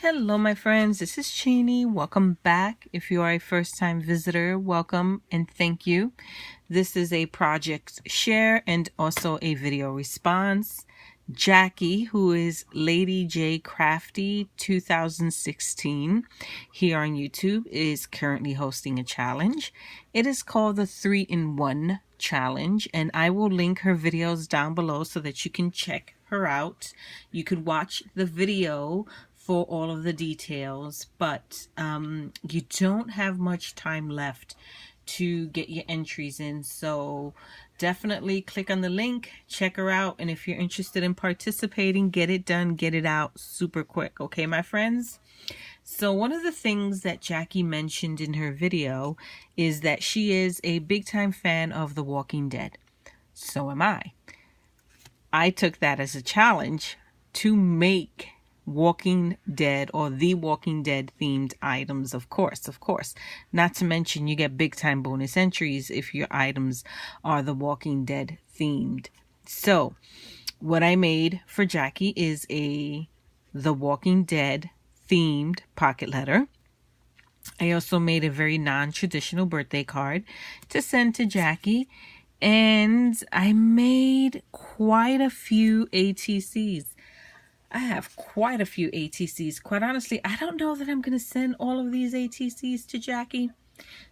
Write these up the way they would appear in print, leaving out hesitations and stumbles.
Hello my friends, this is Cheney. Welcome back. If you are a first-time visitor, welcome and thank you. This is a project share and also a video response. Jackie, who is ladyj.crafty.2016 here on YouTube, is currently hosting a challenge. It is called the 3-in-1 challenge, and I will link her videos down below so that you can check her out. You could watch the video for all of the details, but you don't have much time left to get your entries in, so definitely click on the link, check her out, and if you're interested in participating, get it done, get it out super quick. Okay, my friends? So one of the things that Jackie mentioned in her video is that she is a big time fan of The Walking Dead. So am I. I took that as a challenge to make Walking Dead or The Walking Dead themed items, of course. Not to mention you get big time bonus entries if your items are The Walking Dead themed. So what I made for Jackie is a The Walking Dead themed pocket letter. I also made a very non-traditional birthday card to send to Jackie. And I made quite a few ATCs. I have quite a few ATCs. Quite honestly, I don't know that I'm going to send all of these ATCs to Jackie.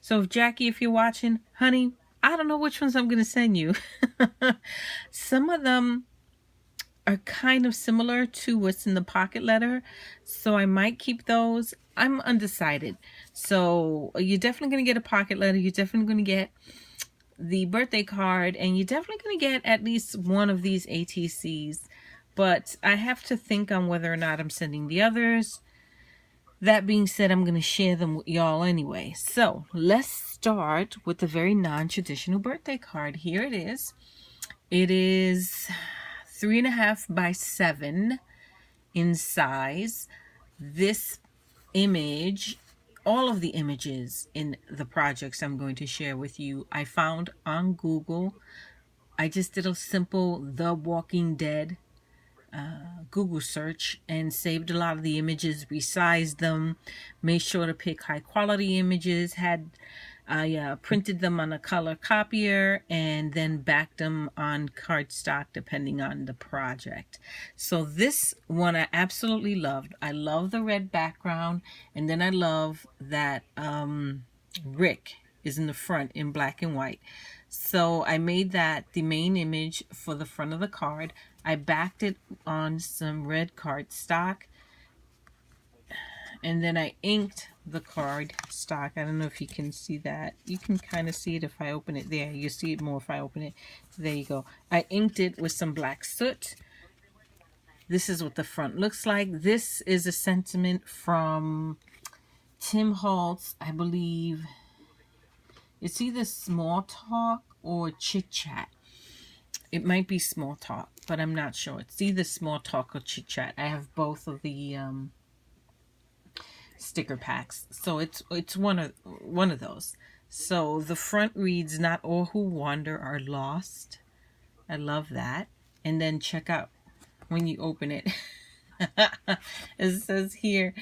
So if Jackie, if you're watching, honey, I don't know which ones I'm going to send you. Some of them are kind of similar to what's in the pocket letter, so I might keep those. I'm undecided. So you're definitely going to get a pocket letter. You're definitely going to get the birthday card, and you're definitely going to get at least one of these ATCs. But I have to think on whether or not I'm sending the others. That being said, I'm going to share them with y'all anyway. So let's start with the very non-traditional birthday card. Here it is. It is 3.5 by 7 in size. This image, all of the images in the projects I'm going to share with you, I found on Google. I just did a simple The Walking Dead Google search and saved a lot of the images, resized them, made sure to pick high quality images, I printed them on a color copier and then backed them on cardstock depending on the project. So this one I absolutely loved. I love the red background, and then I love that Rick is in the front in black and white. So I made that the main image for the front of the card. I backed it on some red cardstock, and then I inked the card stock. I don't know if you can see that. You can kind of see it if I open it there. You see it more if I open it. There you go. I inked it with some black soot. This is what the front looks like. This is a sentiment from Tim Holtz, I believe. It's either Small Talk or Chit Chat. It might be Small Talk, but I'm not sure. It's either Small Talk or Chit Chat. I have both of the sticker packs, so it's one of those. So the front reads, "Not all who wander are lost." I love that. And then check out when you open it. It says here,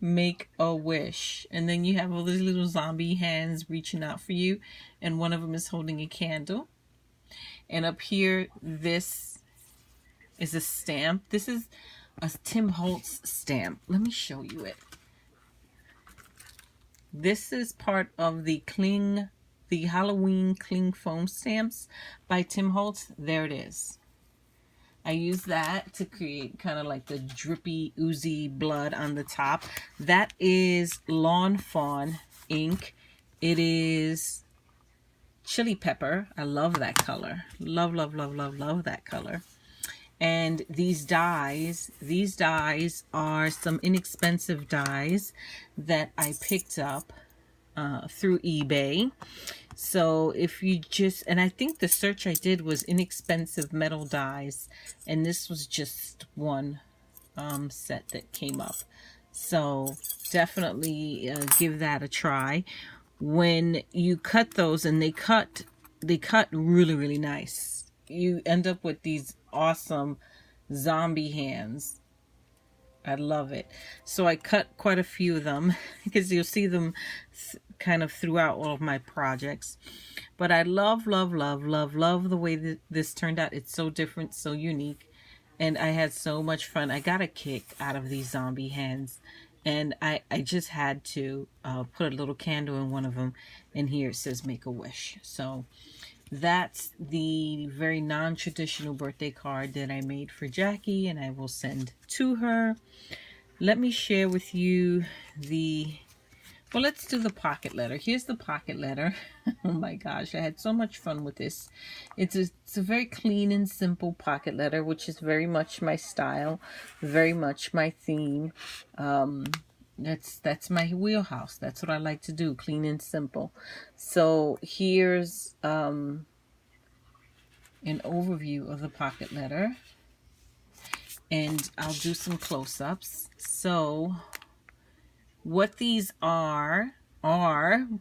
"Make a wish," and then you have all these little zombie hands reaching out for you, and one of them is holding a candle. And up here, this is a stamp. This is a Tim Holtz stamp. Let me show you it. This is part of the Halloween Cling Foam stamps by Tim Holtz. There it is. I use that to create kind of like the drippy, oozy blood on the top. That is Lawn Fawn ink. It is chili pepper. I love that color. Love that color. And these dies are some inexpensive dies that I picked up through eBay. So if you just, and I think the search I did was inexpensive metal dies, and this was just one set that came up. So definitely give that a try. When you cut those, and they cut really nice, you end up with these awesome zombie hands. I love it. So I cut quite a few of them because you'll see them kind of throughout all of my projects. But I love, love, love, love, love the way that this turned out. It's so different, so unique. And I had so much fun. I got a kick out of these zombie hands. And I just had to put a little candle in one of them. And here it says make a wish. So that's the very non-traditional birthday card that I made for Jackie, and I will send to her. Let me share with you well, let's do the pocket letter. Here's the pocket letter. Oh my gosh, I had so much fun with this. It's a very clean and simple pocket letter, which is very much my style, very much my theme. That's my wheelhouse. That's what I like to do, clean and simple. So here's an overview of the pocket letter, and I'll do some close-ups. So what these are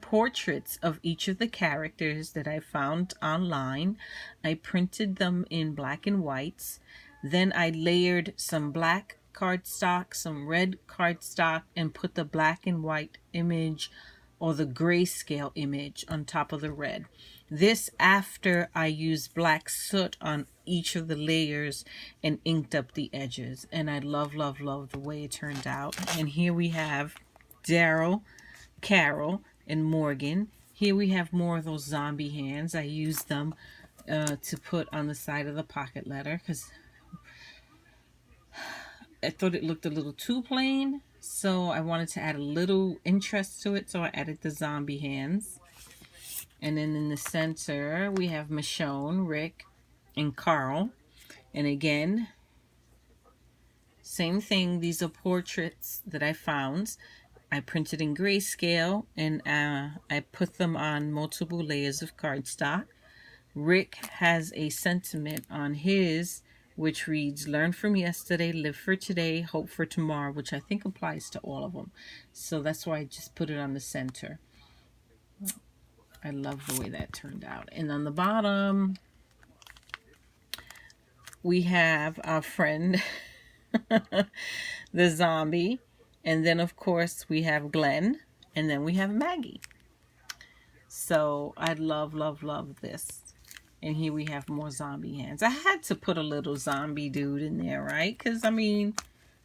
portraits of each of the characters that I found online. I printed them in black and whites. Then I layered some black cardstock, some red cardstock, and put the black and white image or the grayscale image on top of the red. This after I used black soot on each of the layers and inked up the edges. And I love, love, love the way it turned out. And here we have Daryl, Carol, and Morgan. Here we have more of those zombie hands. I used them to put on the side of the pocket letter because I thought it looked a little too plain. So I wanted to add a little interest to it. So I added the zombie hands. And then in the center, we have Michonne, Rick, and Carl. And again, same thing. These are portraits that I found. I printed in grayscale, and I put them on multiple layers of cardstock. Rick has a sentiment on his, which reads, learn from yesterday, live for today, hope for tomorrow, which I think applies to all of them. So that's why I just put it on the center. I love the way that turned out. And on the bottom, we have our friend, the zombie. And then, of course, we have Glenn. And then we have Maggie. So I love, love, love this. And here we have more zombie hands. I had to put a little zombie dude in there, right? Because, I mean,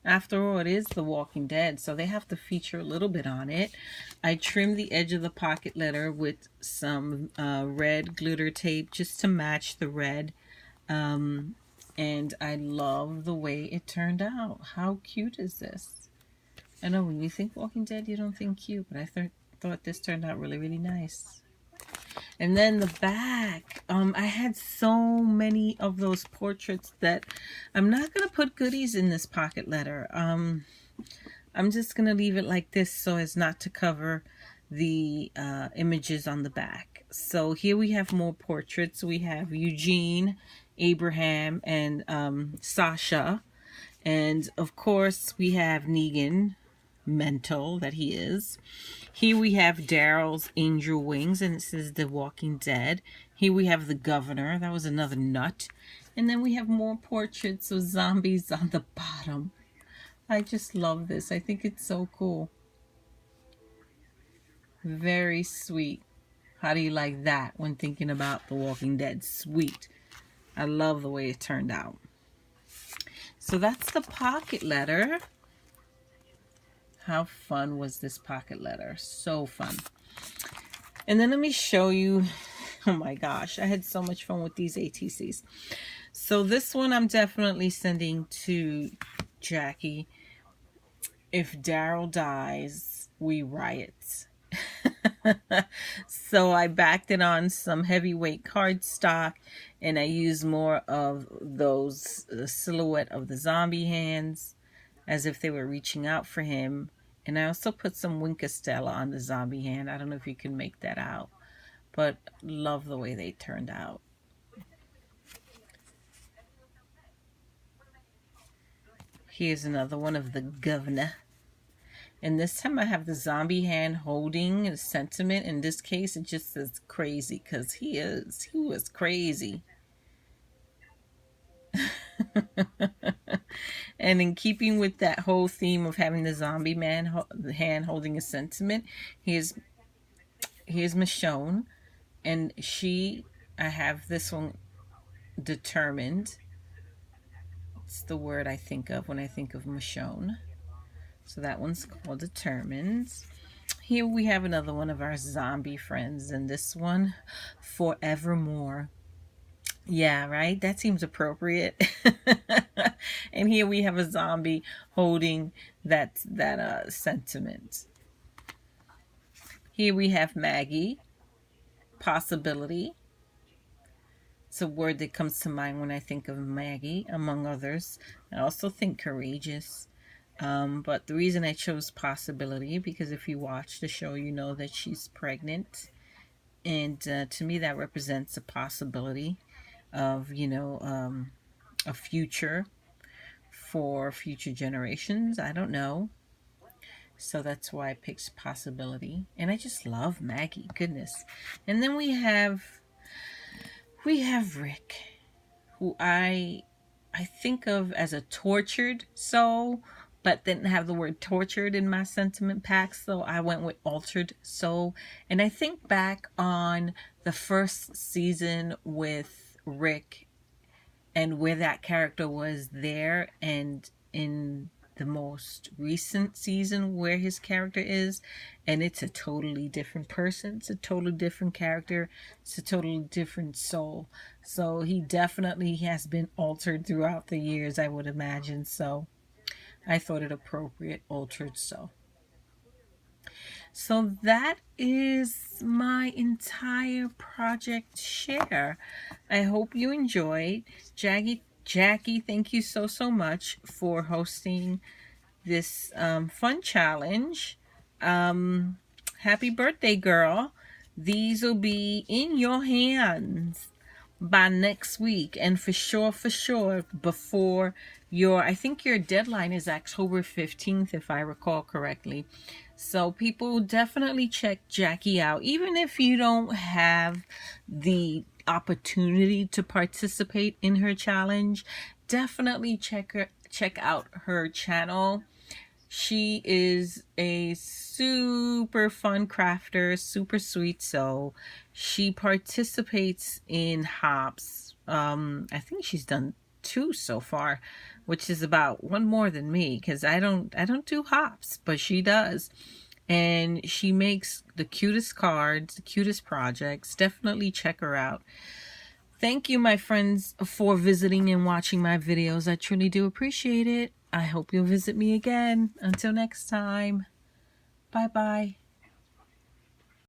after all, it is The Walking Dead. So they have to feature a little bit on it. I trimmed the edge of the pocket letter with some red glitter tape just to match the red. And I love the way it turned out. How cute is this? I know when you think Walking Dead, you don't think cute, but I thought this turned out really, really nice. And then the back, I had so many of those portraits that I'm not going to put goodies in this pocket letter. I'm just going to leave it like this so as not to cover the images on the back. So here we have more portraits. We have Eugene, Abraham, and Sasha. And of course we have Negan, mental that he is. Here we have Daryl's angel wings, and it says The Walking Dead. Here we have the governor. That was another nut. And then we have more portraits of zombies on the bottom. I just love this. I think it's so cool. Very sweet. How do you like that when thinking about The Walking Dead? Sweet. I love the way it turned out. So that's the pocket letter. How fun was this pocket letter? So fun. And then let me show you, oh my gosh, I had so much fun with these ATCs. So this one I'm definitely sending to Jackie. If Daryl dies, we riot. So I backed it on some heavyweight cardstock, and I used more of those silhouette of the zombie hands as if they were reaching out for him. And I also put some Winkestella on the zombie hand. I don't know if you can make that out, but love the way they turned out. Here's another one of the governor. And this time I have the zombie hand holding a sentiment. In this case, it just says crazy because he was crazy. And in keeping with that whole theme of having the zombie man the hand holding a sentiment, here's Michonne, and I have this one, determined. It's the word I think of when I think of Michonne. So that one's called determined. Here we have another one of our zombie friends, and this one, forevermore. Yeah, right? That seems appropriate. And here we have a zombie holding that sentiment. Here we have Maggie, possibility. It's a word that comes to mind when I think of Maggie, among others. I also think courageous. But the reason I chose possibility, because if you watch the show, you know that she's pregnant. And to me, that represents a possibility of, a future for future generations. I don't know. So that's why I picked possibility. And I just love Maggie. Goodness. And then we have Rick, who I think of as a tortured soul, but didn't have the word tortured in my sentiment pack, so I went with altered soul. And I think back on the first season with Rick and where that character was there, and in the most recent season where his character is, and it's a totally different person. It's a totally different character. It's a totally different soul. So he definitely has been altered throughout the years, I would imagine. So I thought it appropriate, altered soul. So that is my entire project share. I hope you enjoyed. Jackie, thank you so much for hosting this fun challenge. Happy birthday, girl. These will be in your hands by next week, and for sure before I think your deadline is October 15th, if I recall correctly. So people, definitely check Jackie out, even if you don't have the opportunity to participate in her challenge. Definitely check out her channel. She is a super fun crafter, super sweet soul. She participates in hops. I think she's done 2 so far, which is about 1 more than me, because I don't do hops, but she does. And she makes the cutest cards, the cutest projects. Definitely check her out. Thank you, my friends, for visiting and watching my videos. I truly do appreciate it. I hope you'll visit me again. Until next time. Bye-bye.